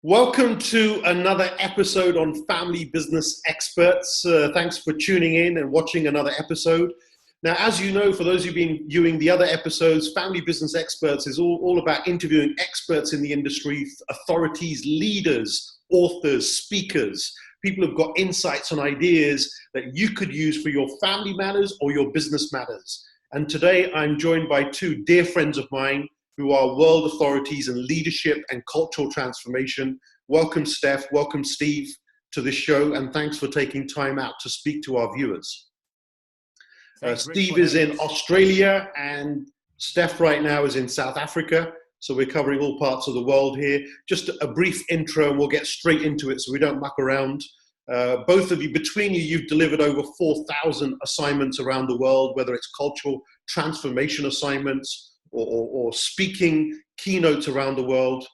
Welcome to another episode on Family Business Experts. Thanks for tuning in and watching another episode. Now, as you know, for those who've been viewing the other episodes, Family Business Experts is all about interviewing experts in the industry, authorities, leaders, authors, speakers, people who've got insights and ideas that you could use for your family matters or your business matters. And today I'm joined by two dear friends of mine who are world authorities in leadership and cultural transformation. Welcome, Stef. Welcome, Steve, to this show. And thanks for taking time out to speak to our viewers. Steve is in Australia and Stef right now is in South Africa. So we're covering all parts of the world here. Just a brief intro and we'll get straight into it so we don't muck around. Both of you, between you, you've delivered over 4,000 assignments around the world, whether it's cultural transformation assignments, or speaking keynotes around the world.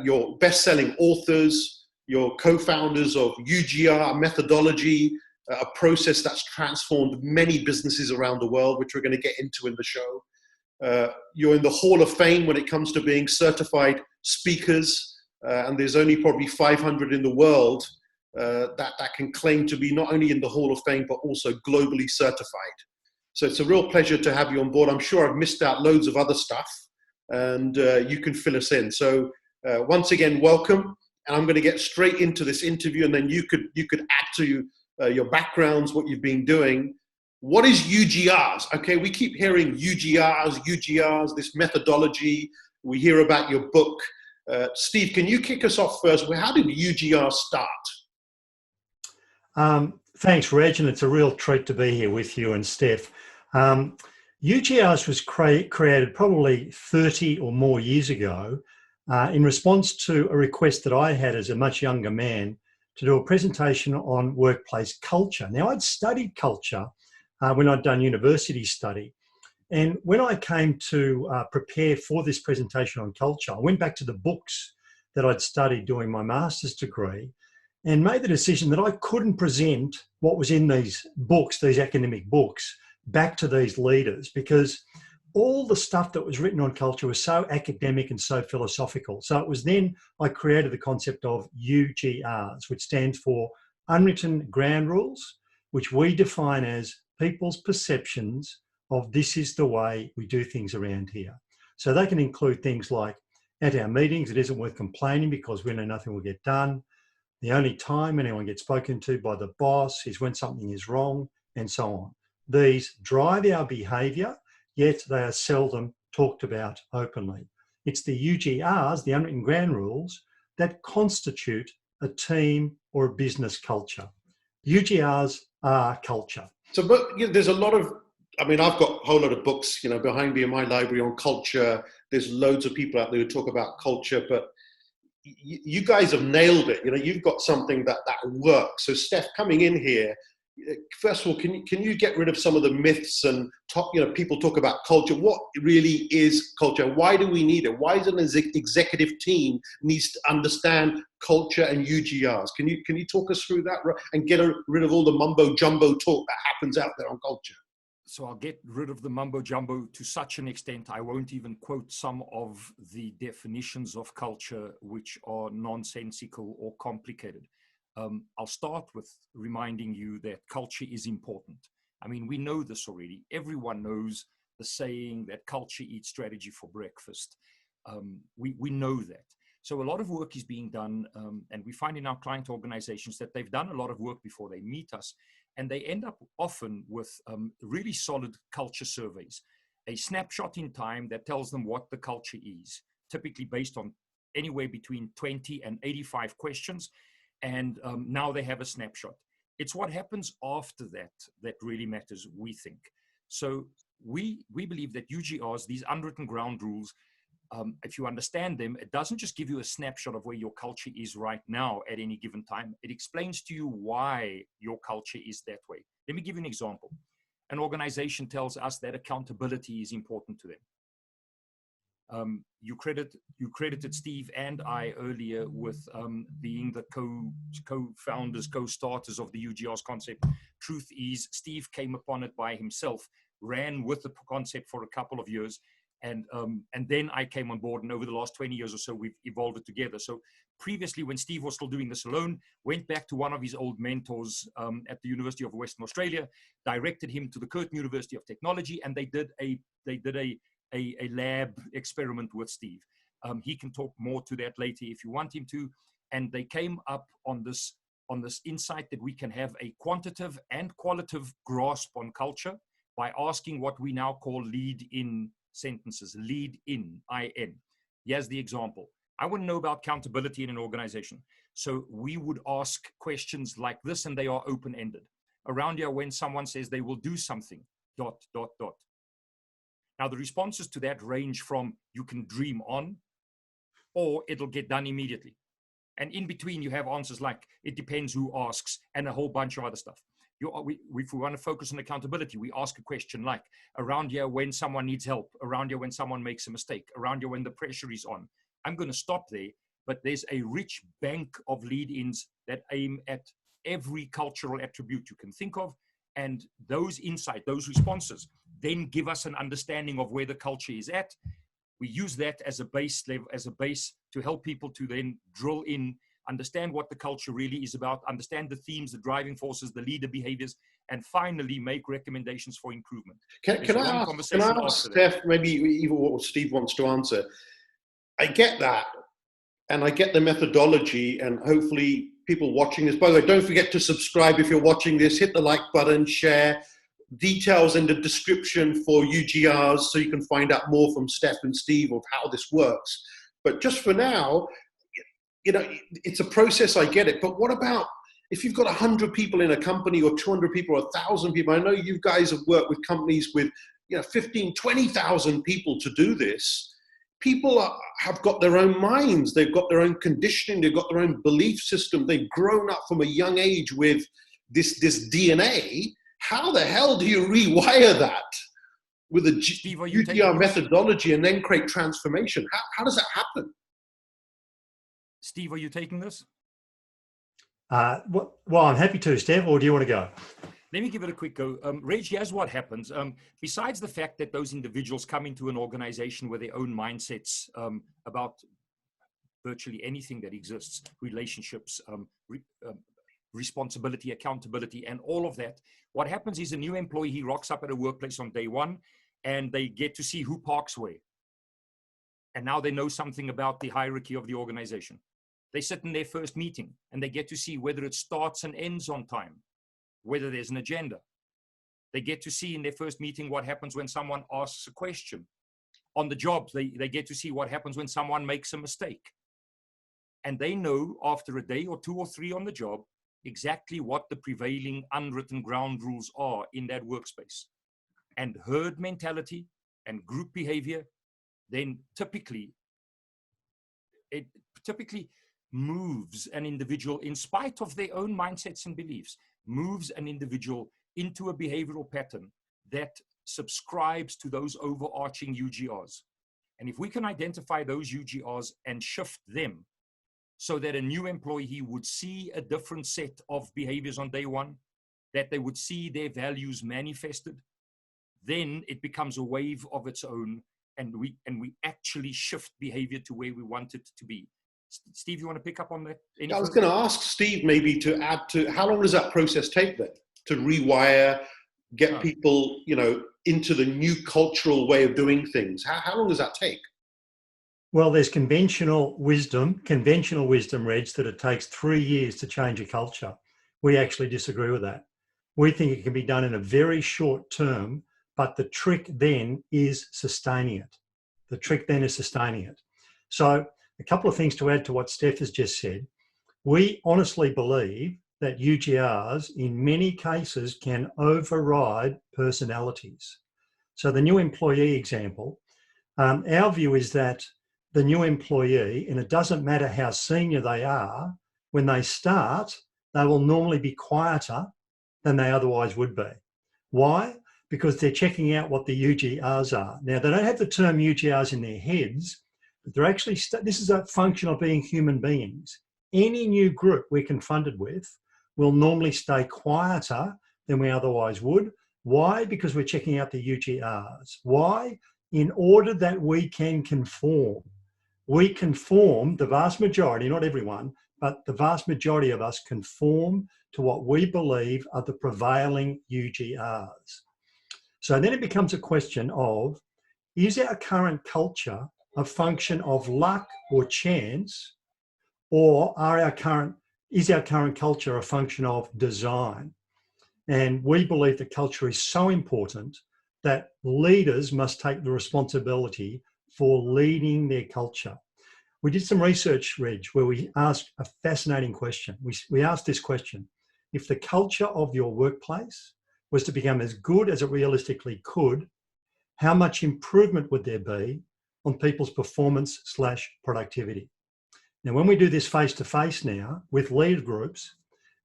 You're best-selling authors, you're co-founders of UGR methodology, a process that's transformed many businesses around the world, which we're going to get into in the show. You're in the Hall of Fame when it comes to being certified speakers, and there's only probably 500 in the world that can claim to be not only in the Hall of Fame, but also globally certified. So it's a real pleasure to have you on board. I'm sure I've missed out loads of other stuff, and you can fill us in. So once again, welcome. And I'm going to get straight into this interview, and then you could add to your backgrounds, what you've been doing. What is UGRs? Okay, we keep hearing UGRs, this methodology. We hear about your book. Steve, can you kick us off first? How did UGR start? Thanks, Reg, and it's a real treat to be here with you and Stef. UGRs was created probably 30 or more years ago in response to a request that I had as a much younger man to do a presentation on workplace culture. Now, I'd studied culture when I'd done university study, and when I came to prepare for this presentation on culture, I went back to the books that I'd studied doing my master's degree and made the decision that I couldn't present what was in these books, these academic books, back to these leaders, because all the stuff that was written on culture was so academic and so philosophical. So it was then I created the concept of UGRs, which stands for Unwritten Ground Rules, which we define as people's perceptions of this is the way we do things around here. So they can include things like, at our meetings, it isn't worth complaining because we know nothing will get done. The only time anyone gets spoken to by the boss is when something is wrong, and so on. These drive our behaviour, yet they are seldom talked about openly. It's the UGRs, the unwritten ground rules, that constitute a team or a business culture. UGRs are culture. So, but there's a lot of, I've got a whole lot of books, behind me in my library on culture. There's loads of people out there who talk about culture, but you guys have nailed it. You've got something that works. So Stef, coming in here, first of all, can you get rid of some of the myths and people talk about culture? What really is culture? Why do we need it? Why is an executive team needs to understand culture and UGRs? Can you talk us through that and get rid of all the mumbo jumbo talk that happens out there on culture? So I'll get rid of the mumbo jumbo to such an extent I won't even quote some of the definitions of culture which are nonsensical or complicated. I'll start with reminding you that culture is important. We know this already. Everyone knows the saying that culture eats strategy for breakfast. We know that. So a lot of work is being done, and we find in our client organizations that they've done a lot of work before they meet us. And they end up often with really solid culture surveys, a snapshot in time that tells them what the culture is, typically based on anywhere between 20 and 85 questions. And now they have a snapshot. It's what happens after that really matters, we think. So we believe that UGRs, these unwritten ground rules, if you understand them, it doesn't just give you a snapshot of where your culture is right now at any given time. It explains to you why your culture is that way. Let me give you an example. An organization tells us that accountability is important to them. You credited Steve and I earlier with being the co-founders, co-starters of the UGRs concept. Truth is, Steve came upon it by himself, ran with the concept for a couple of years, And then I came on board, and over the last 20 years or so, we've evolved it together. So previously, when Steve was still doing this alone, went back to one of his old mentors at the University of Western Australia, directed him to the Curtin University of Technology, and they did a lab experiment with Steve. He can talk more to that later if you want him to. And they came up on this insight that we can have a quantitative and qualitative grasp on culture by asking what we now call lead-in sentences, lead-in, I-N. Here's the example. I want to know about accountability in an organization. So we would ask questions like this, and they are open-ended. Around here, when someone says they will do something, ... Now, the responses to that range from you can dream on, or it'll get done immediately. And in between, you have answers like it depends who asks, and a whole bunch of other stuff. If we want to focus on accountability, we ask a question like, around here when someone needs help, around here when someone makes a mistake, around here when the pressure is on. I'm going to stop there, but there's a rich bank of lead-ins that aim at every cultural attribute you can think of, and those insights, those responses, then give us an understanding of where the culture is at. We use that as a base to help people to then drill in, understand what the culture really is about, understand the themes, the driving forces, the leader behaviors, and finally make recommendations for improvement. Can I ask Stef, maybe even what Steve wants to answer? I get that, and I get the methodology, and hopefully people watching this, by the way, don't forget to subscribe if you're watching this, hit the like button, share. Details in the description for UGRs so you can find out more from Stef and Steve of how this works. But just for now, it's a process, I get it. But what about if you've got 100 people in a company or 200 people or 1,000 people? I know you guys have worked with companies with 15, 20,000 people to do this. People have got their own minds. They've got their own conditioning. They've got their own belief system. They've grown up from a young age with this DNA. How the hell do you rewire that with a UGR methodology and then create transformation? How does that happen? Steve, are you taking this? Well, I'm happy to, Stef, or do you want to go? Let me give it a quick go. Reg, here's what happens. Besides the fact that those individuals come into an organization with their own mindsets about virtually anything that exists, relationships, responsibility, accountability, and all of that. What happens is a new employee, he rocks up at a workplace on day one, and they get to see who parks where. And now they know something about the hierarchy of the organization. They sit in their first meeting, and they get to see whether it starts and ends on time, whether there's an agenda. They get to see in their first meeting what happens when someone asks a question. On the job, they get to see what happens when someone makes a mistake. And they know after a day or 2 or 3 on the job, exactly what the prevailing unwritten ground rules are in that workspace. And herd mentality and group behavior then typically moves an individual, in spite of their own mindsets and beliefs, moves an individual into a behavioral pattern that subscribes to those overarching UGRs. And if we can identify those UGRs and shift them so that a new employee would see a different set of behaviors on day one, that they would see their values manifested, then it becomes a wave of its own, and we actually shift behavior to where we want it to be. Steve, you want to pick up on that? I was going to ask Steve maybe to add to, how long does that process take then to rewire, get people, into the new cultural way of doing things? How long does that take? Well, there's conventional wisdom, Reg, that it takes 3 years to change a culture. We actually disagree with that. We think it can be done in a very short term, but the trick then is sustaining it. So a couple of things to add to what Stef has just said. We honestly believe that UGRs in many cases can override personalities. So the new employee example, our view is that the new employee, and it doesn't matter how senior they are, when they start, they will normally be quieter than they otherwise would be. Why? Because they're checking out what the UGRs are. Now, they don't have the term UGRs in their heads, but they're actually, this is a function of being human beings. Any new group we're confronted with will normally stay quieter than we otherwise would. Why? Because we're checking out the UGRs. Why? in order that we can conform. We conform, the vast majority, not everyone, but the vast majority of us conform to what we believe are the prevailing UGRs. So then it becomes a question of, is our current culture a function of luck or chance, or is our current culture a function of design? And we believe that culture is so important that leaders must take the responsibility for leading their culture. We did some research, Reg, where we asked a fascinating question. We asked this question: if the culture of your workplace was to become as good as it realistically could, how much improvement would there be on people's performance/productivity? Now, when we do this face-to-face now with leader groups,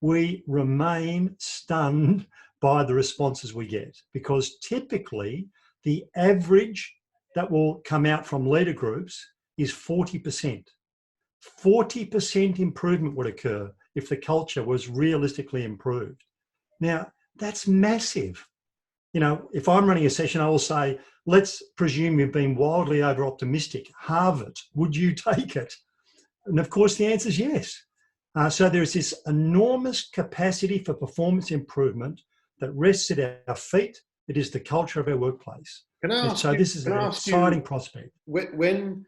we remain stunned by the responses we get, because typically the average that will come out from leader groups is 40%. 40% improvement would occur if the culture was realistically improved. Now, that's massive. You know, if I'm running a session, I will say, let's presume you've been wildly over-optimistic. Halve it. Would you take it? And of course, the answer is yes. So there's this enormous capacity for performance improvement that rests at our feet. It is the culture of our workplace. This is an exciting prospect. When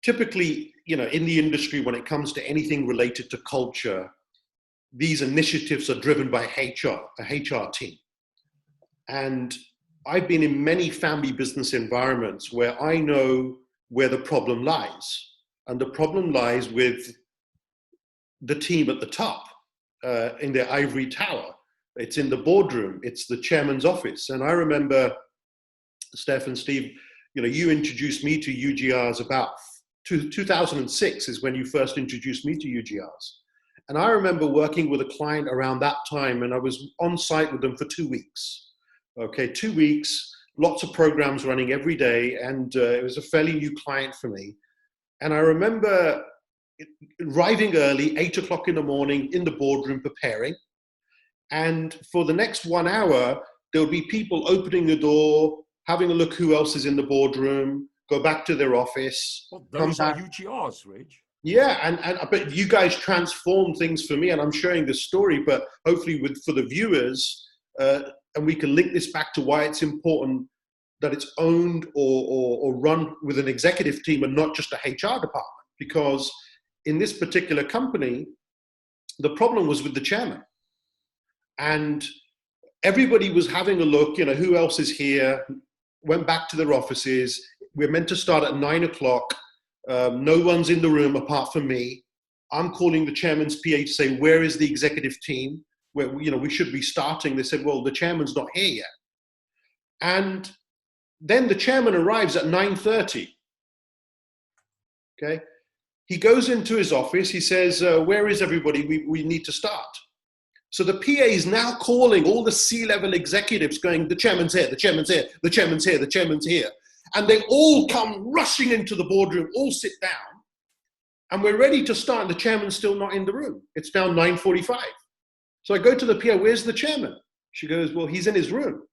typically, you know, in the industry, when it comes to anything related to culture, these initiatives are driven by HR, a HR team. And I've been in many family business environments where I know where the problem lies. And the problem lies with the team at the top, in their ivory tower. It's in the boardroom. It's the chairman's office. And I remember, Stef and Steve, you know, you introduced me to UGRs about 2006 is when you first introduced me to UGRs. And I remember working with a client around that time, and I was on site with them for 2 weeks. Okay, 2 weeks, lots of programs running every day, and it was a fairly new client for me. And I remember arriving early, 8 o'clock in the morning, in the boardroom preparing. And for the next 1 hour, there would be people opening the door, having a look who else is in the boardroom, go back to their office. Well, those are UGRs, Reg. Yeah, but you guys transformed things for me, and I'm sharing this story, but hopefully for the viewers, and we can link this back to why it's important that it's owned or run with an executive team and not just a HR department. Because in this particular company, the problem was with the chairman. And everybody was having a look, you know, who else is here, went back to their offices. We're meant to start at 9 o'clock. No one's in the room apart from me. I'm calling the chairman's PA to say, where is the executive team? Where, you know, we should be starting. They said, well, the chairman's not here yet. And then the chairman arrives at 9:30. Okay. He goes into his office. He says, where is everybody? We need to start. So the PA is now calling all the C-level executives going, the chairman's here, the chairman's here, the chairman's here, the chairman's here. And they all come rushing into the boardroom, all sit down. And we're ready to start. And the chairman's still not in the room. It's now 9:45. So I go to the PA, where's the chairman? She goes, well, he's in his room.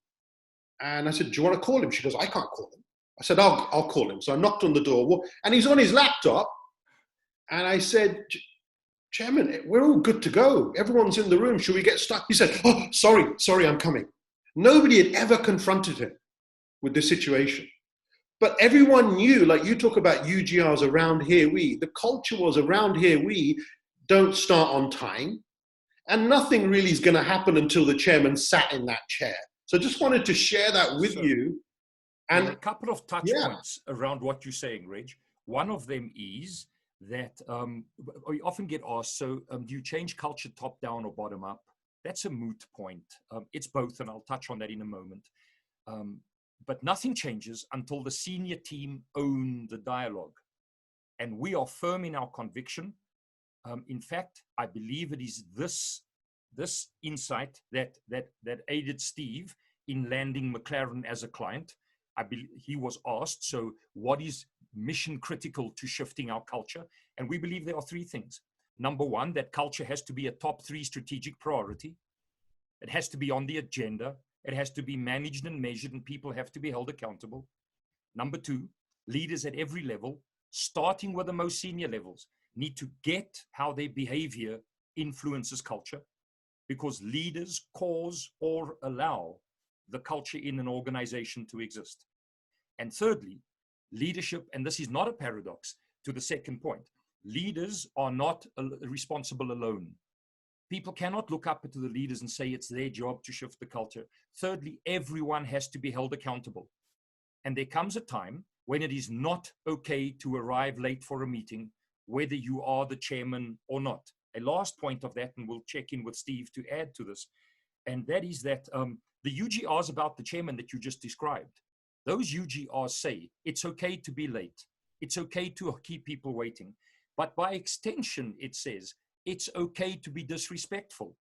And I said, do you want to call him? She goes, I can't call him. I said, I'll call him. So I knocked on the door, and he's on his laptop. And I said, Chairman, we're all good to go. Everyone's in the room. Should we get started? He said, oh, sorry, I'm coming. Nobody had ever confronted him with this situation. But everyone knew, like you talk about UGRs around here, the culture was around here, we don't start on time. And nothing really is going to happen until the chairman sat in that chair. So just wanted to share that with you. And a couple of touch points around what you're saying, Reg. One of them is that we often get asked, so do you change culture top down or bottom up? That's a moot point. It's both, and I'll touch on that in a moment. But nothing changes until the senior team own the dialogue. And we are firm in our conviction. In fact, I believe it is this insight that aided Steve in landing McLaren as a client. I believe he was asked, so what is mission critical to shifting our culture? And we believe there are three things. Number one, that culture has to be a top 3 strategic priority. It has to be on the agenda. It has to be managed and measured, and people have to be held accountable. Number two, leaders at every level, starting with the most senior levels, need to get how their behavior influences culture, because leaders cause or allow the culture in an organization to exist. And thirdly, leadership, and this is not a paradox to the second point, leaders are not responsible alone. People cannot look up to the leaders and say it's their job to shift the culture. Thirdly, everyone has to be held accountable. And there comes a time when it is not okay to arrive late for a meeting, whether you are the chairman or not. A last point of that, and we'll check in with Steve to add to this, and that is that the UGRs about the chairman that you just described, those UGRs say it's okay to be late. It's okay to keep people waiting. But by extension, it says it's okay to be disrespectful.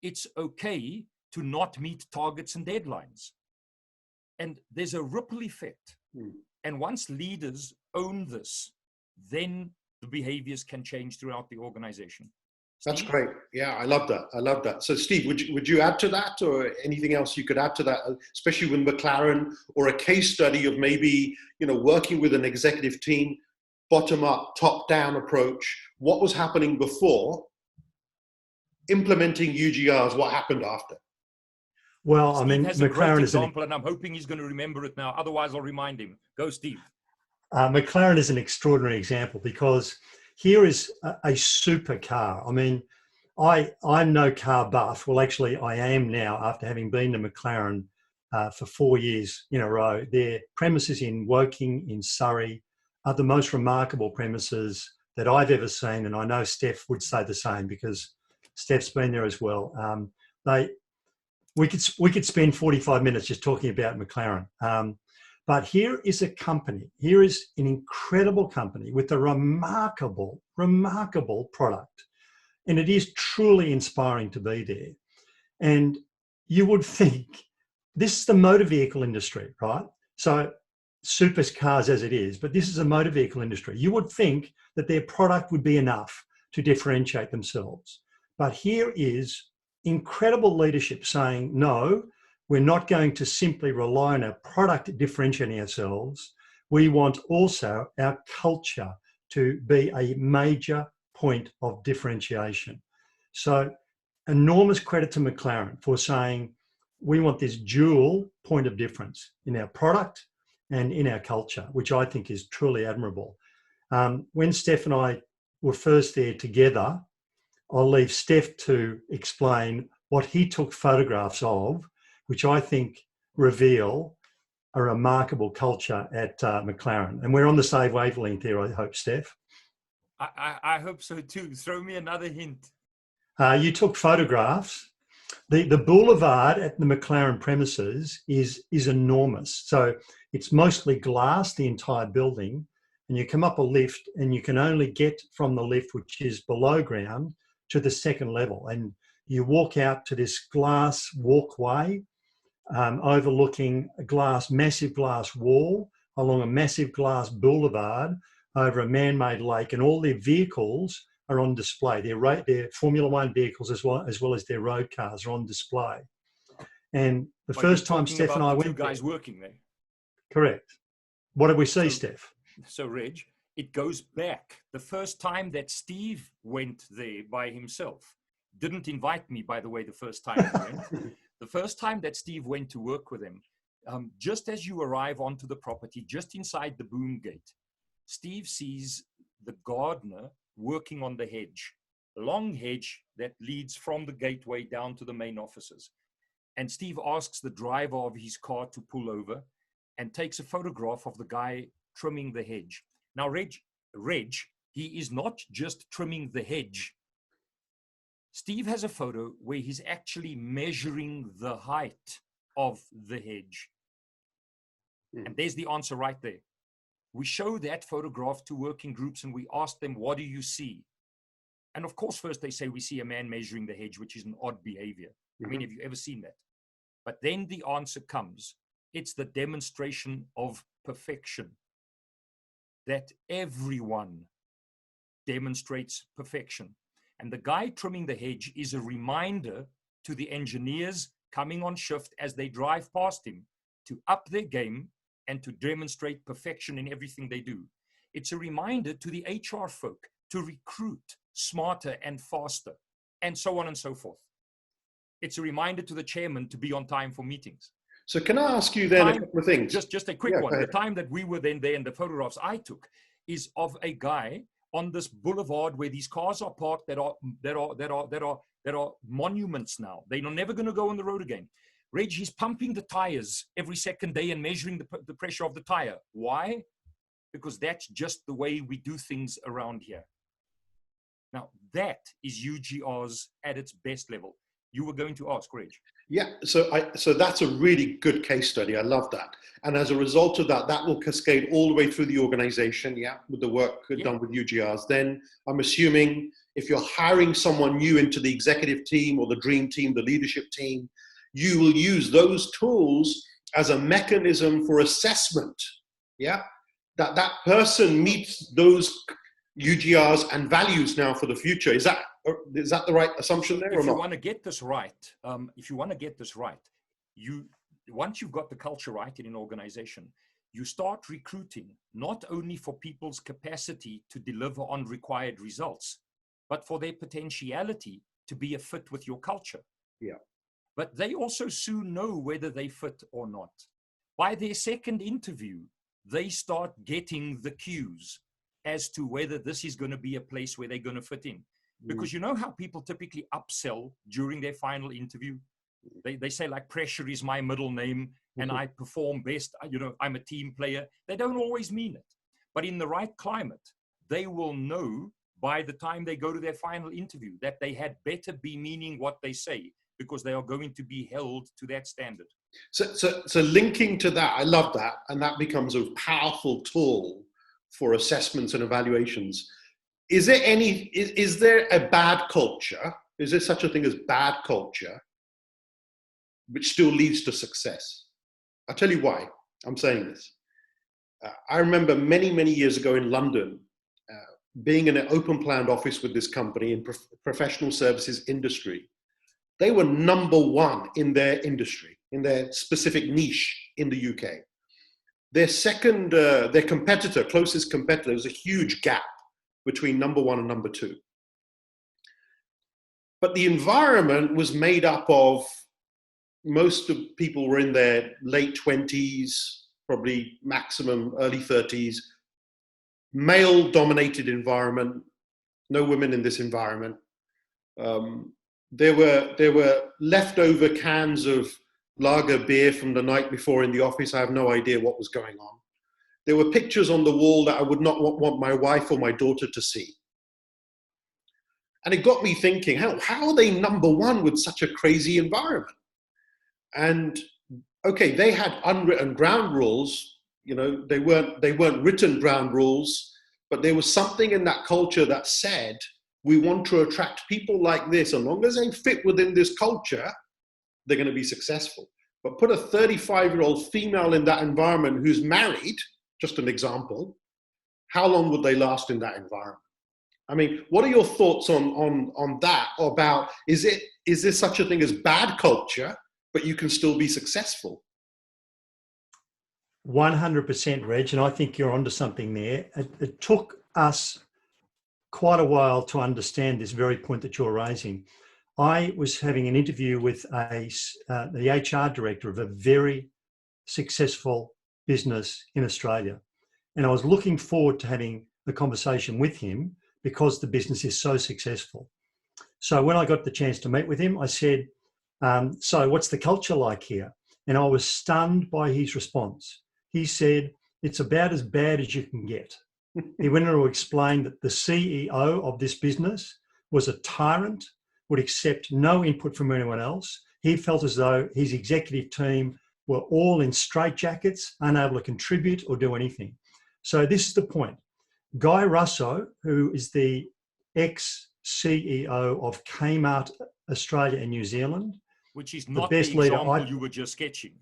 It's okay to not meet targets and deadlines. And there's a ripple effect. And once leaders own this, then the behaviors can change throughout the organization. That's Steve? great. Yeah, I love that. I love that. So Steve, would you add to that, or anything else you could add to that, especially with McLaren, or a case study of maybe, working with an executive team, bottom up, top down approach? What was happening before implementing UGRs? What happened after? Well, Steve I mean, has a great McLaren example, and I'm hoping he's going to remember it now. Otherwise, I'll remind him. Go, Steve. McLaren is an extraordinary example, because here is a supercar. I mean, I'm no car buff. Well, actually, I am now, after having been to McLaren for 4 years in a row. Their premises in Woking in Surrey are the most remarkable premises that I've ever seen, and I know Stef would say the same, because Stef's been there as well. We could spend 45 minutes just talking about McLaren. But here is a company, here is an incredible company with a remarkable, remarkable product. And it is truly inspiring to be there. And you would think, this is the motor vehicle industry, right? So supercars as it is, but this is a motor vehicle industry. You would think that their product would be enough to differentiate themselves. But here is incredible leadership saying, no, we're not going to simply rely on our product differentiating ourselves. We want also our culture to be a major point of differentiation. So enormous credit to McLaren for saying, we want this dual point of difference in our product and in our culture, which I think is truly admirable. When Stef and I were first there together, I'll leave Stef to explain what he took photographs of, which I think reveal a remarkable culture at McLaren. And we're on the same wavelength here, I hope, Stef. I hope so too. Throw me another hint. You took photographs. The boulevard at the McLaren premises is enormous. So it's mostly glass, the entire building, and you come up a lift and you can only get from the lift, which is below ground, to the second level. And you walk out to this glass walkway overlooking a massive glass wall along a massive glass boulevard over a man-made lake, and all their vehicles are on display. Their Formula One vehicles as well as their road cars are on display. And the first time Stef and I went, two guys working there. Correct. What did we see, Stef? So, Reg, it goes back. The first time that Steve went there by himself, didn't invite me, by the way, the first time he went. The first time that Steve went to work with him, just as you arrive onto the property, just inside the boom gate, Steve sees the gardener working on the hedge, a long hedge that leads from the gateway down to the main offices. And Steve asks the driver of his car to pull over and takes a photograph of the guy trimming the hedge. Now, Reg, he is not just trimming the hedge. Steve has a photo where he's actually measuring the height of the hedge. And there's the answer right there. We show that photograph to working groups and we ask them, what do you see? And of course, first they say, we see a man measuring the hedge, which is an odd behavior. I mean, have you ever seen that? But then the answer comes. It's the demonstration of perfection. That everyone demonstrates perfection. And the guy trimming the hedge is a reminder to the engineers coming on shift as they drive past him to up their game and to demonstrate perfection in everything they do. It's a reminder to the HR folk to recruit smarter and faster, and so on and so forth. It's a reminder to the chairman to be on time for meetings. So can I ask you then a couple of things? Just a quick one. The time that we were then there and the photographs I took is of a guy on this boulevard where these cars are parked that are monuments now. They are never going to go on the road again. Reg, he's pumping the tires every second day and measuring the pressure of the tire. Why? Because that's just the way we do things around here. Now, that is UGR's at its best level. You were going to ask, Reg. Yeah, so that's a really good case study. I love that. And as a result of that, that will cascade all the way through the organization, yeah, with the work done with UGRs. Then I'm assuming if you're hiring someone new into the executive team or the dream team, the leadership team, you will use those tools as a mechanism for assessment, yeah? That person meets those UGRs and values now for the future. Is that the right assumption there or not? If you want to get this right, once you've got the culture right in an organization, you start recruiting not only for people's capacity to deliver on required results, but for their potentiality to be a fit with your culture. Yeah. But they also soon know whether they fit or not. By their second interview, they start getting the cues as to whether this is going to be a place where they're going to fit in. Because you know how people typically upsell during their final interview? They say like, pressure is my middle name and I perform best. You know, I'm a team player. They don't always mean it. But in the right climate, they will know by the time they go to their final interview that they had better be meaning what they say, because they are going to be held to that standard. So linking to that, I love that. And that becomes a powerful tool for assessments and evaluations. Is there a bad culture? Is there such a thing as bad culture, which still leads to success? I'll tell you why I'm saying this. I remember many, many years ago in London, being in an open planned office with this company in professional services industry. They were number one in their industry, in their specific niche in the UK. Their competitor, closest competitor, was a huge gap between number one and number two. But the environment was made up of, most of people were in their late 20s, probably maximum early 30s, male-dominated environment, no women in this environment. There were leftover cans of lager beer from the night before in the office. I have no idea what was going on. There were pictures on the wall that I would not want my wife or my daughter to see. And it got me thinking, how are they number one with such a crazy environment? And okay, they had unwritten ground rules. You know, they weren't written ground rules, but there was something in that culture that said, we want to attract people like this. As long as they fit within this culture, they're going to be successful. But put a 35-year-old female in that environment who's married, just an example, how long would they last in that environment? I mean, what are your thoughts on that? About, is there such a thing as bad culture, but you can still be successful? 100%, Reg, and I think you're onto something there. It took us quite a while to understand this very point that you're raising. I was having an interview with the HR director of a very successful business in Australia. And I was looking forward to having a conversation with him because the business is so successful. So when I got the chance to meet with him, I said, so what's the culture like here? And I was stunned by his response. He said, it's about as bad as you can get. He went on to explain that the CEO of this business was a tyrant, would accept no input from anyone else. He felt as though his executive team were all in straitjackets, unable to contribute or do anything. So this is the point. Guy Russo, who is the ex-CEO of Kmart Australia and New Zealand, which is not the example you were just sketching.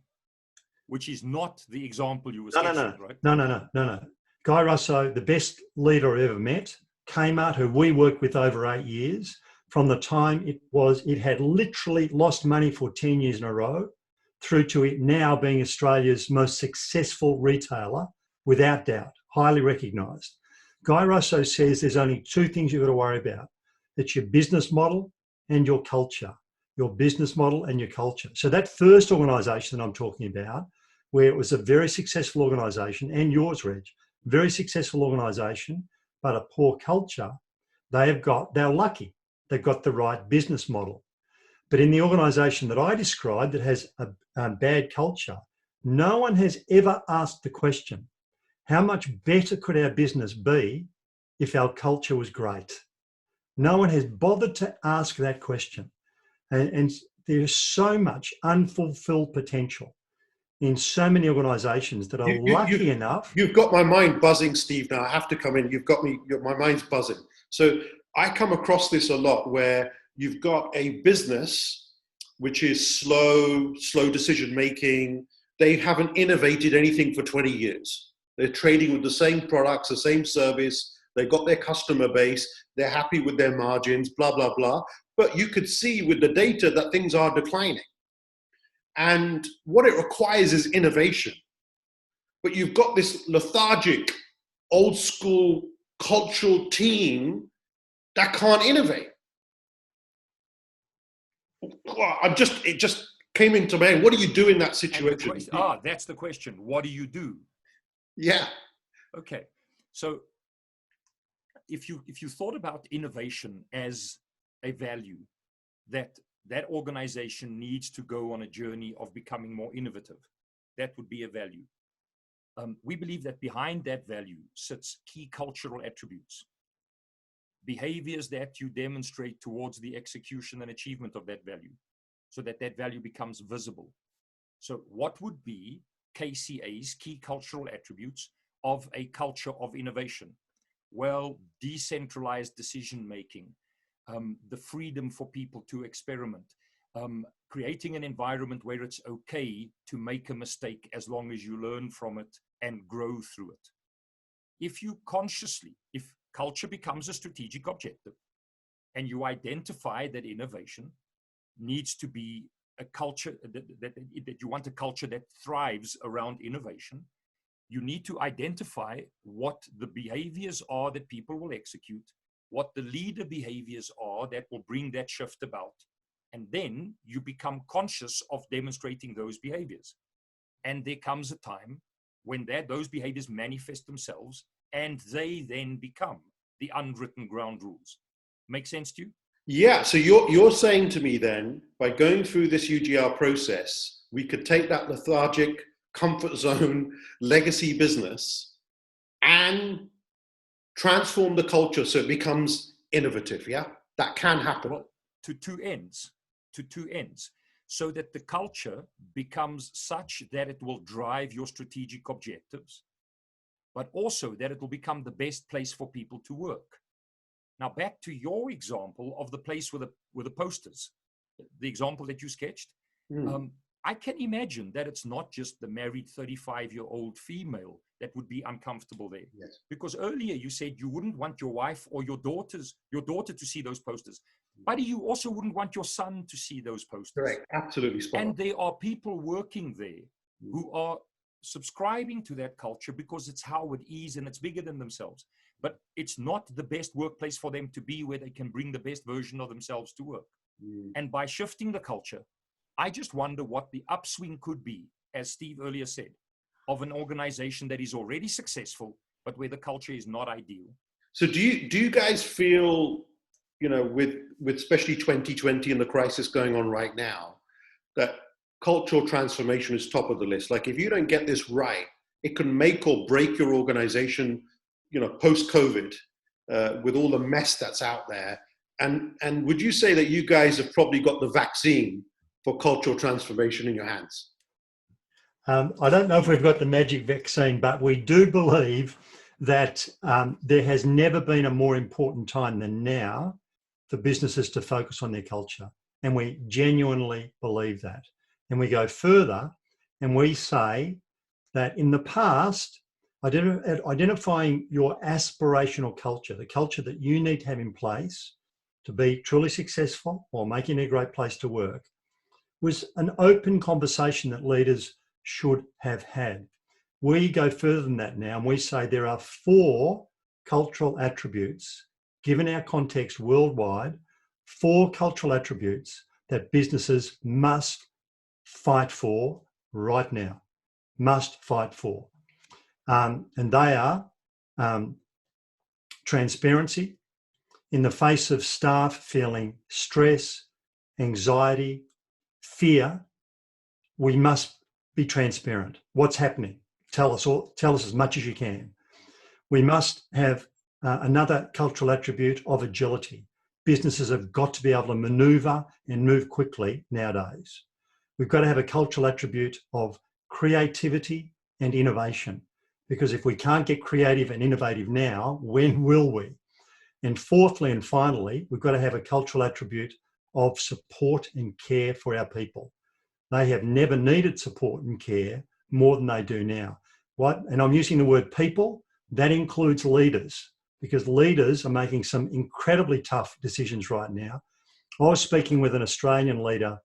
Which is not the example you were sketching, right? No. Guy Russo, the best leader I ever met, Kmart, who we worked with over 8 years, from the time it had literally lost money for 10 years in a row, through to it now being Australia's most successful retailer, without doubt, highly recognised. Guy Russo says there's only two things you've got to worry about. It's your business model and your culture. Your business model and your culture. So that first organisation that I'm talking about, where it was a very successful organisation, and yours, Reg, very successful organisation, but a poor culture, they're lucky. They've got the right business model. But in the organisation that I described that has a bad culture, no one has ever asked the question, how much better could our business be if our culture was great? No one has bothered to ask that question. And there's so much unfulfilled potential in so many organisations that are lucky enough. You've got my mind buzzing, Steve. Now I have to come in. You've got me. My mind's buzzing. So I come across this a lot where you've got a business which is slow decision making. They haven't innovated anything for 20 years. They're trading with the same products, the same service. They've got their customer base. They're happy with their margins, blah, blah, blah. But you could see with the data that things are declining. And what it requires is innovation. But you've got this lethargic, old school cultural team that can't innovate. It just came into mind. What do you do in that situation? That's the question. What do you do? Yeah. Okay. So if you thought about innovation as a value that organization needs to go on a journey of becoming more innovative, that would be a value. We believe that behind that value sits key cultural attributes, behaviors that you demonstrate towards the execution and achievement of that value, so that value becomes visible. So what would be KCA's key cultural attributes of a culture of innovation? Well, decentralized decision-making, the freedom for people to experiment, creating an environment where it's okay to make a mistake as long as you learn from it and grow through it. If culture becomes a strategic objective and you identify that innovation needs to be a culture, that you want a culture that thrives around innovation, you need to identify what the behaviors are that people will execute, what the leader behaviors are that will bring that shift about. And then you become conscious of demonstrating those behaviors. And there comes a time when those behaviors manifest themselves and they then become the unwritten ground rules. Make sense to you? Yeah, so you're saying to me then, by going through this UGR process, we could take that lethargic, comfort zone, legacy business and transform the culture so it becomes innovative, yeah? That can happen. Well, to two ends, so that the culture becomes such that it will drive your strategic objectives, but also that it will become the best place for people to work. Now, back to your example of the place with the posters, the example that you sketched. I can imagine that it's not just the married 35-year-old female that would be uncomfortable there. Yes. Because earlier you said you wouldn't want your wife or your daughter to see those posters. But you also wouldn't want your son to see those posters. Correct. Absolutely spot on. And there are people working there who are subscribing to that culture because it's how it is and it's bigger than themselves. But it's not the best workplace for them to be where they can bring the best version of themselves to work. And by shifting the culture, I just wonder what the upswing could be, as Steve earlier said, of an organization that is already successful, but where the culture is not ideal. So do you guys feel, with especially 2020 and the crisis going on right now, that cultural transformation is top of the list? Like if you don't get this right, it can make or break your organization, post-COVID, with all the mess that's out there. And would you say that you guys have probably got the vaccine for cultural transformation in your hands? I don't know if we've got the magic vaccine, but we do believe that there has never been a more important time than now for businesses to focus on their culture. And we genuinely believe that. And we go further and we say that in the past, identifying your aspirational culture, the culture that you need to have in place to be truly successful or making it a great place to work, was an open conversation that leaders should have had. We go further than that now, and we say there are 4 cultural attributes, given our context worldwide, 4 cultural attributes that businesses must fight for right now, must fight for. And they are transparency in the face of staff feeling stress, anxiety, fear. We must be transparent. What's happening? Tell us as much as you can. We must have another cultural attribute of agility. Businesses have got to be able to maneuver and move quickly nowadays. We've got to have a cultural attribute of creativity and innovation, because if we can't get creative and innovative now, when will we? And fourthly and finally, we've got to have a cultural attribute of support and care for our people. They have never needed support and care more than they do now. And I'm using the word people, that includes leaders, because leaders are making some incredibly tough decisions right now. I was speaking with an Australian leader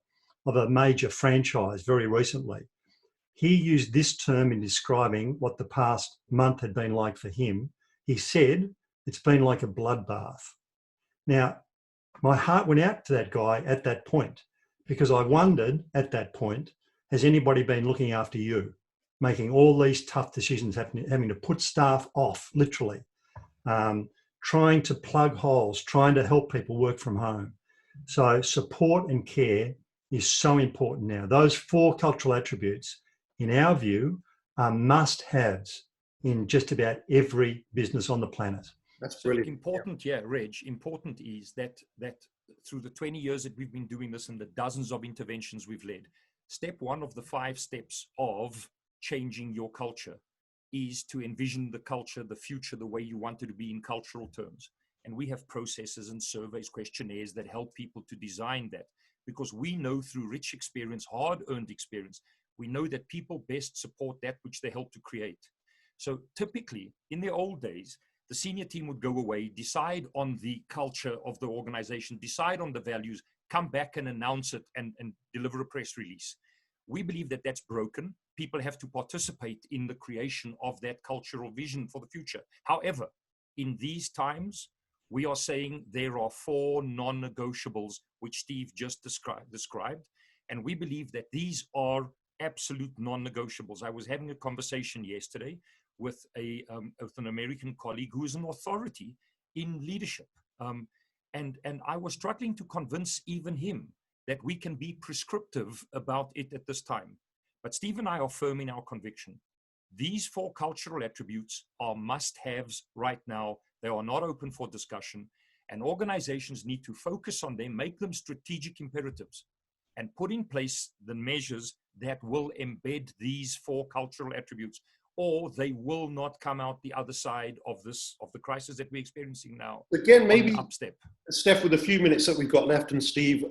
of a major franchise very recently. He used this term in describing what the past month had been like for him. He said, it's been like a bloodbath. Now, my heart went out to that guy at that point, because I wondered at that point, has anybody been looking after you, making all these tough decisions, having to put staff off, literally, trying to plug holes, trying to help people work from home. So support and care is so important now. Those 4 cultural attributes, in our view, are must-haves in just about every business on the planet. That's brilliant. So important, Reg, important is that through the 20 years that we've been doing this and the dozens of interventions we've led, step 1 of the 5 steps of changing your culture is to envision the culture, the future, the way you want it to be in cultural terms. And we have processes and surveys, questionnaires that help people to design that, because we know through rich experience, hard-earned experience, we know that people best support that which they help to create. So typically, in the old days, the senior team would go away, decide on the culture of the organization, decide on the values, come back and announce it and deliver a press release. We believe that that's broken. People have to participate in the creation of that cultural vision for the future. However, in these times, we are saying there are 4 non-negotiables, which Steve just described. And we believe that these are absolute non-negotiables. I was having a conversation yesterday with an American colleague who is an authority in leadership. And I was struggling to convince even him that we can be prescriptive about it at this time. But Steve and I are firm in our conviction. These 4 cultural attributes are must-haves right now. They are not open for discussion, and organizations need to focus on them, make them strategic imperatives, and put in place the measures that will embed these 4 cultural attributes, or they will not come out the other side of the crisis that we're experiencing now. Again, maybe, upstep. Stef, with the few minutes that we've got left, and Steve,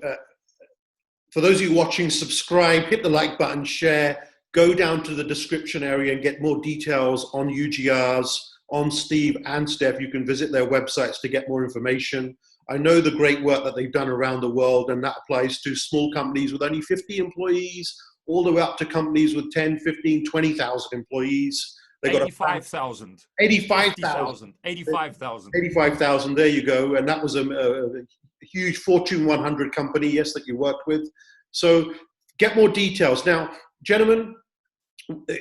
for those of you watching, subscribe, hit the like button, share, go down to the description area and get more details on UGRs, on Steve and Stef. You can visit their websites to get more information. I know the great work that they've done around the world, and that applies to small companies with only 50 employees, all the way up to companies with 10, 15, 20,000 employees. They got 85,000. 85,000. 85,000. 85,000, there you go. And that was a huge Fortune 100 company, yes, that you worked with. So get more details. Now, gentlemen,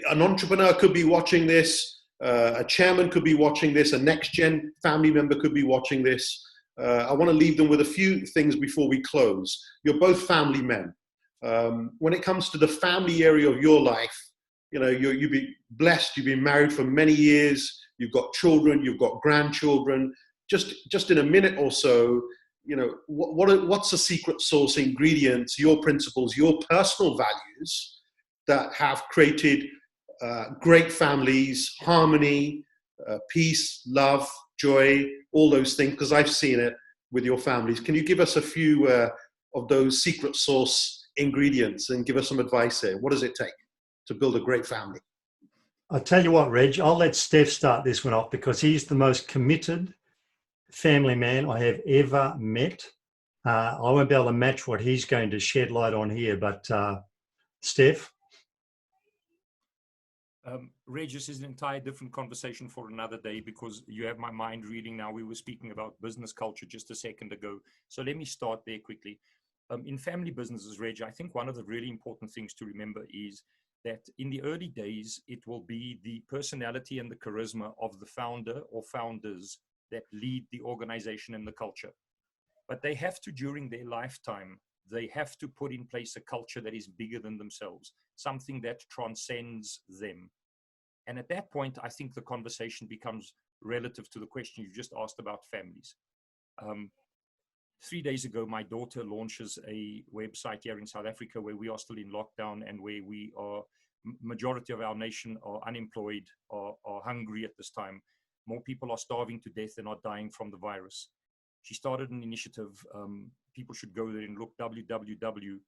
an entrepreneur could be watching this, a chairman could be watching this, a next-gen family member could be watching this. I want to leave them with a few things before we close. You're both family men. When it comes to the family area of your life, you know, you've been blessed, you've been married for many years, you've got children, you've got grandchildren. Just in a minute or so, you know, what's the secret sauce ingredients, your principles, your personal values that have created great families, harmony, peace, love, joy, all those things, because I've seen it with your families. Can you give us a few of those secret sauce ingredients and give us some advice here? What does it take to build a great family? I'll tell you what, Reg, I'll let Stef start this one off, because he's the most committed family man I have ever met. I won't be able to match what he's going to shed light on here, but Stef? Reg, this is an entire different conversation for another day because you have my mind reading now. We were speaking about business culture just a second ago. So let me start there quickly. In family businesses, Reg, I think one of the really important things to remember is that in the early days, it will be the personality and the charisma of the founder or founders that lead the organization and the culture. But they have to, during their lifetime, they have to put in place a culture that is bigger than themselves, something that transcends them. And at that point, I think the conversation becomes relative to the question you just asked about families. 3 days ago, my daughter launches a website here in South Africa where we are still in lockdown and where we are, majority of our nation are unemployed, are hungry at this time. More people are starving to death than are dying from the virus. She started an initiative. People should go there and look www.alone,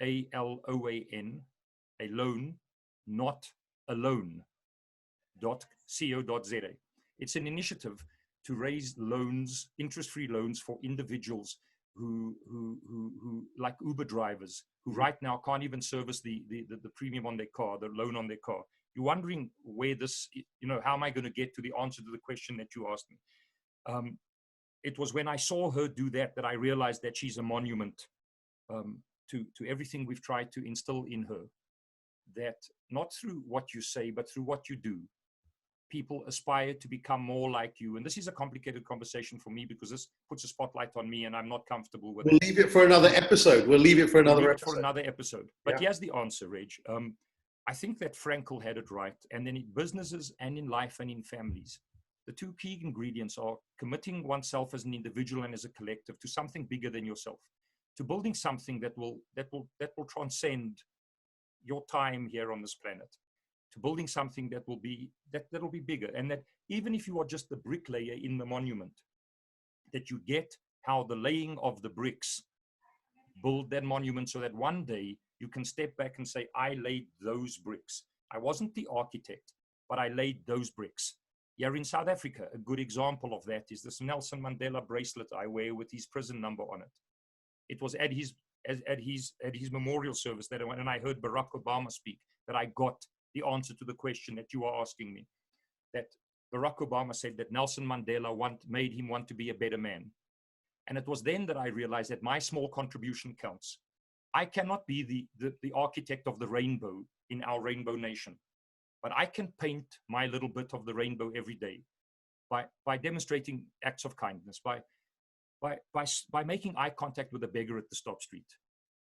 A-L-O-A-N, alone, not alone.co.za. It's an initiative to raise loans, interest-free loans for individuals who like Uber drivers, who right now can't even service the premium on their car, the loan on their car. You're wondering where this, how am I going to get to the answer to the question that you asked me? It was when I saw her do that I realized that she's a monument to everything we've tried to instill in her. That not through what you say, but through what you do, people aspire to become more like you. And this is a complicated conversation for me because this puts a spotlight on me and I'm not comfortable with it. We'll leave it for another episode. But here's the answer, Reg. I think that Frankel had it right. And then in businesses and in life and in families, the two key ingredients are committing oneself as an individual and as a collective to something bigger than yourself, to building something that will transcend your time here on this planet, to building something that will be bigger, and that even if you are just the bricklayer in the monument, that you get how the laying of the bricks build that monument so that one day you can step back and say, I laid those bricks. I wasn't the architect, but I laid those bricks. Here in South Africa, a good example of that is this Nelson Mandela bracelet I wear with his prison number on it. It was at his memorial service that when I heard Barack Obama speak, that I got the answer to the question that you are asking me. That Barack Obama said that Nelson Mandela made him want to be a better man. And it was then that I realized that my small contribution counts. I cannot be the architect of the rainbow in our rainbow nation, but I can paint my little bit of the rainbow every day by demonstrating acts of kindness, by making eye contact with a beggar at the stop street.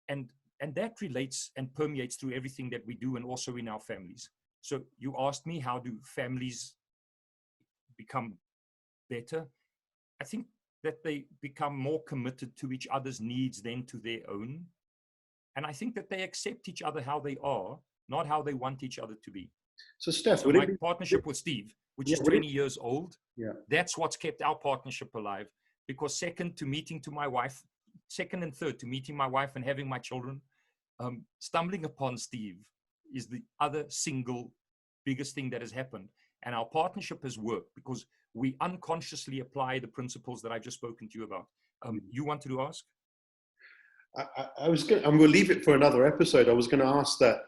And that relates and permeates through everything that we do and also in our families. So you asked me, how do families become better? I think that they become more committed to each other's needs than to their own. And I think that they accept each other how they are, not how they want each other to be. So Stef, my partnership with Steve, which is 20 years old, that's what's kept our partnership alive. Because second and third to meeting my wife and having my children, stumbling upon Steve is the other single biggest thing that has happened. And our partnership has worked because we unconsciously apply the principles that I've just spoken to you about. You wanted to ask? I'm going to leave it for another episode. I was going to ask that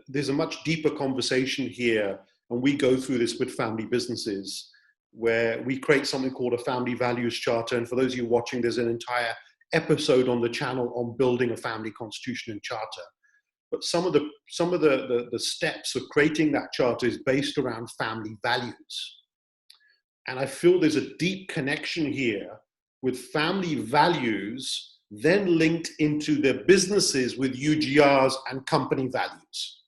there's a much deeper conversation here, and we go through this with family businesses, where we create something called a family values charter. And for those of you watching, there's an entire episode on the channel on building a family constitution and charter. But some of the steps of creating that charter is based around family values. And I feel there's a deep connection here with family values then linked into their businesses with UGRs and company values.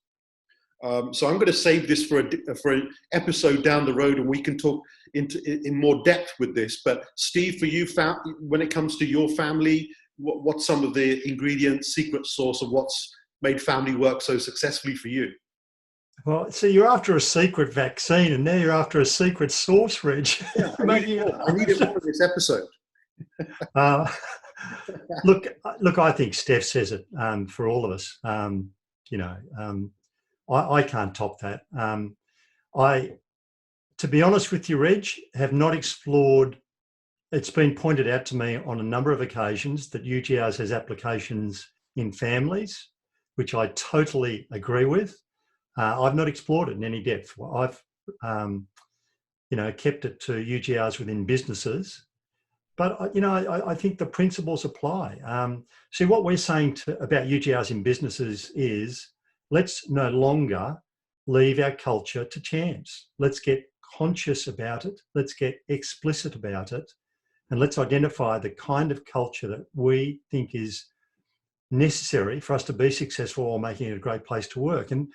So I'm going to save this for an episode down the road, and we can talk in more depth with this. But Steve, for you, when it comes to your family, what's some of the ingredients, secret sauce of what's made family work so successfully for you? Well, so you're after a secret vaccine, and now you're after a secret sauce, Reg. Yeah, I need it more in this episode. Look, I think Stef says it for all of us. I can't top that. To be honest with you, Reg, have not explored it's been pointed out to me on a number of occasions that UGRs has applications in families, which I totally agree with. I've not explored it in any depth. I've, kept it to UGRs within businesses. But, I think the principles apply. See, what we're saying about UGRs in businesses is let's no longer leave our culture to chance. Let's get conscious about it. Let's get explicit about it. And let's identify the kind of culture that we think is necessary for us to be successful or making it a great place to work. And,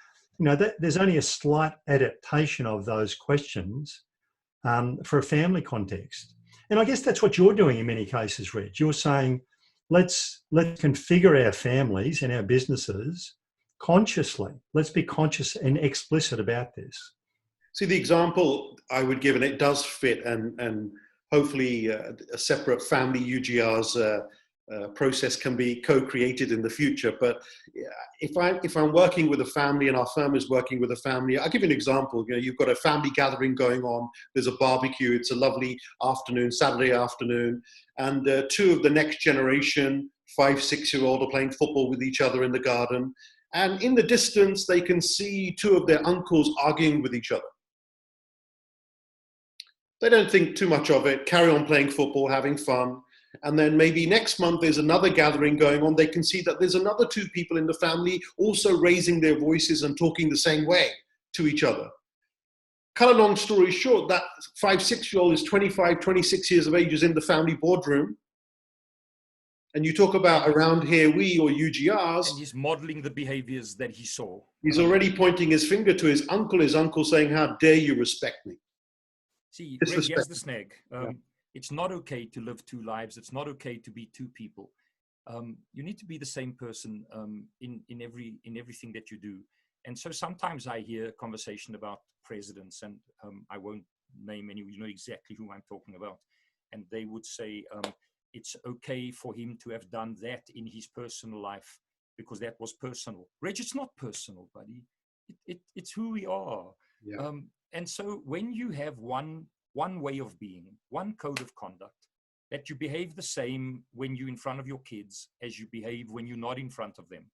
there's only a slight adaptation of those questions for a family context. And I guess that's what you're doing in many cases, Reg. You're saying, let's configure our families and our businesses consciously. Let's be conscious and explicit about this. See, the example I would give, and it does fit, and hopefully a separate family UGR's process can be co-created in the future. But if I'm working with a family and our firm is working with a family, I'll give you an example. You've got a family gathering going on. There's a barbecue. It's a lovely afternoon, Saturday afternoon, and two of the next generation, 5, 6-year-old, are playing football with each other in the garden. And in the distance, they can see two of their uncles arguing with each other. They don't think too much of it, carry on playing football, having fun. And then maybe next month there's another gathering going on. They can see that there's another 2 people in the family also raising their voices and talking the same way to each other. Cut a long story short, that 5, 6-year-old is 25, 26 years of age, is in the family boardroom. And you talk about around here, we or UGRs. And he's modeling the behaviors that he saw. He's already pointing his finger to his uncle saying, how dare you respect me? See, here's the snag. It's not okay to live 2 lives. It's not okay to be 2 people. You need to be the same person in everything that you do. And so sometimes I hear conversation about presidents, and I won't name any, you know exactly who I'm talking about. And they would say, it's okay for him to have done that in his personal life because that was personal. Reg, it's not personal, buddy. It's who we are. Yeah. And so when you have one way of being, one code of conduct, that you behave the same when you're in front of your kids as you behave when you're not in front of them.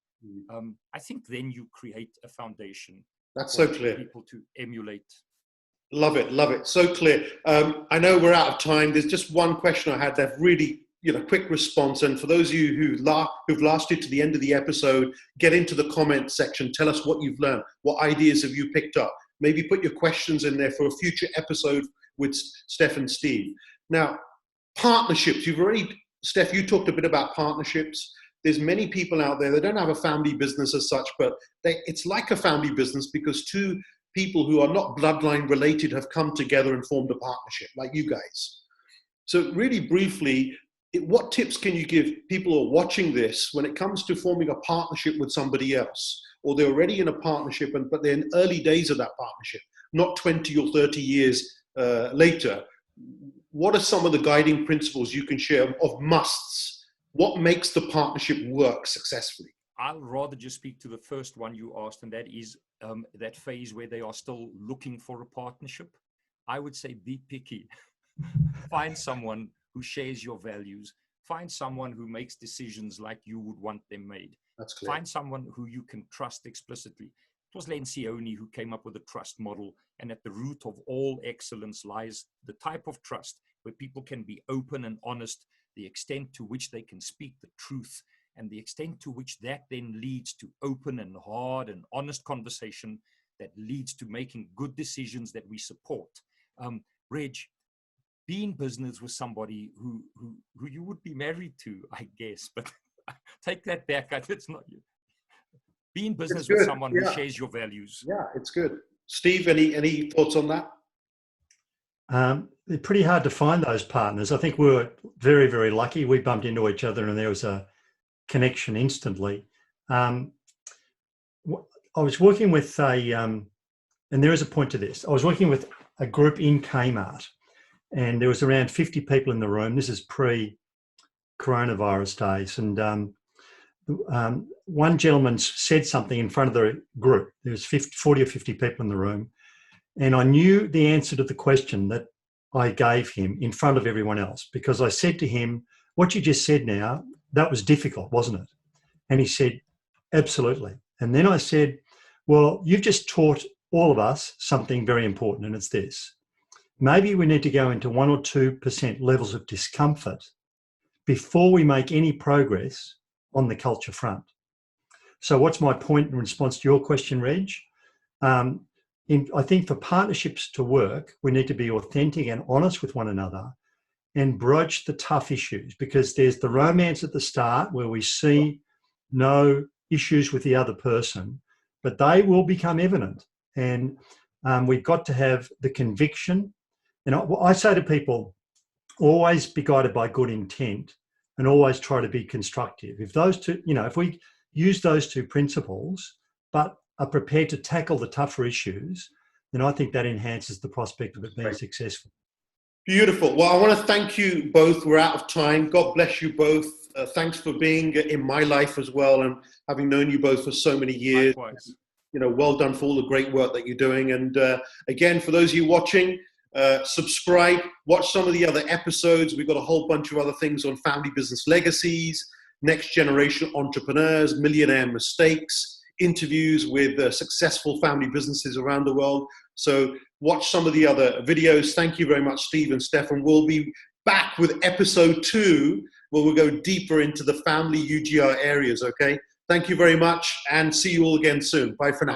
I think then you create a foundation. That's so clear. People to emulate. Love it. So clear. I know we're out of time. There's just one question I had that really, quick response. And for those of you who've lasted to the end of the episode, get into the comment section. Tell us what you've learned. What ideas have you picked up? Maybe put your questions in there for a future episode with Stef and Steve. Now, partnerships. Stef, you talked a bit about partnerships. There's many people out there that don't have a family business as such, but it's like a family business because 2 people who are not bloodline related have come together and formed a partnership, like you guys. So really briefly, what tips can you give people who are watching this when it comes to forming a partnership with somebody else? Or they're already in a partnership, but they're in early days of that partnership, not 20 or 30 years later. What are some of the guiding principles you can share of musts? What makes the partnership work successfully? I'll rather just speak to the first one you asked, and that is that phase where they are still looking for a partnership. I would say be picky. Find someone who shares your values. Find someone who makes decisions like you would want them made. That's clear. Find someone who you can trust explicitly. It was Lencioni who came up with the trust model, and at the root of all excellence lies the type of trust where people can be open and honest, the extent to which they can speak the truth, and the extent to which that then leads to open and hard and honest conversation that leads to making good decisions that we support. Reg, be in business with somebody who you would be married to, I guess, but take that back. It's not you. Be in business with someone who shares your values. Yeah, it's good. Steve, any thoughts on that? They're pretty hard to find those partners. I think we were very, very lucky. We bumped into each other and there was a connection instantly. I was working with and there is a point to this. I was working with a group in Kmart and there was around 50 people in the room. This is pre-coronavirus days. And one gentleman said something in front of the group. There was 40 or 50 people in the room. And I knew the answer to the question that I gave him in front of everyone else, because I said to him, what you just said now, that was difficult, wasn't it? And he said, absolutely. And then I said, well, you've just taught all of us something very important, and it's this. Maybe we need to go into 1 or 2% levels of discomfort before we make any progress on the culture front. So what's my point in response to your question, Reg? I think for partnerships to work, we need to be authentic and honest with one another and broach the tough issues, because there's the romance at the start where we see no issues with the other person, but they will become evident. And we've got to have the conviction. And I say to people, always be guided by good intent and always try to be constructive. If those two, if we use those two principles, but are prepared to tackle the tougher issues, then I think that enhances the prospect of it being successful. Beautiful. Well, I want to thank you both. We're out of time. God bless you both. Thanks for being in my life as well, and having known you both for so many years. Likewise. Well done for all the great work that you're doing. And again, for those of you watching, subscribe, watch some of the other episodes. We've got a whole bunch of other things on family business legacies, next generation entrepreneurs, millionaire mistakes, interviews with successful family businesses around the world. So watch some of the other videos. Thank you very much, Steve and Stefan. We'll be back with episode 2, where we'll go deeper into the family UGR areas, okay? Thank you very much, and see you all again soon. Bye for now.